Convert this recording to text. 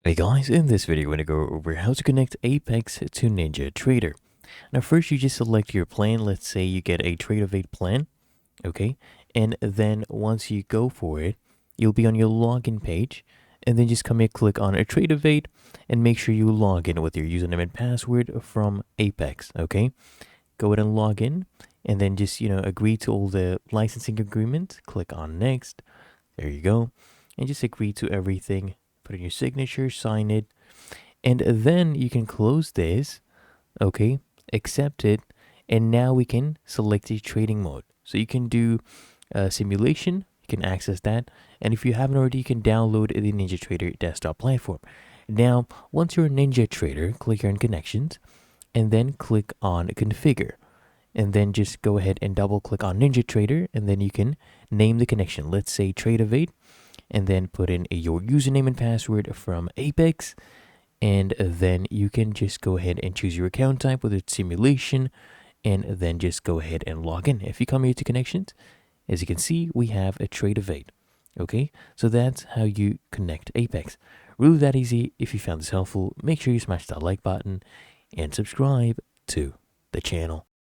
Hey guys, in this video we're going to go over how to connect Apex to NinjaTrader. Now first you just select your plan. Let's say you get a Trade of 8 plan, okay? And then once you go for it, you'll be on your login page, and then just come here, click on a Trade of 8, and make sure you log in with your username and password from Apex, okay? Go ahead and log in, and then just, agree to all the licensing agreements. Click on next. There you go. And just agree to everything. Put in your signature, sign it, and then you can close this, okay? Accept it, and now we can select the trading mode. So you can do simulation, you can access that, and if you haven't already, you can download the NinjaTrader desktop platform. Now, once you're a NinjaTrader, click here on connections, and then click on configure. And then just go ahead and double click on NinjaTrader, and then you can name the connection. Let's say Trade of 8, and then put in your username and password from Apex, and then you can just go ahead and choose your account type, whether it's simulation, and then just go ahead and log in. If you come here to connections, as you can see, we have a Trade of 8. Okay, so that's how you connect Apex. Really that easy. If you found this helpful, make sure you smash that like button and subscribe to the channel.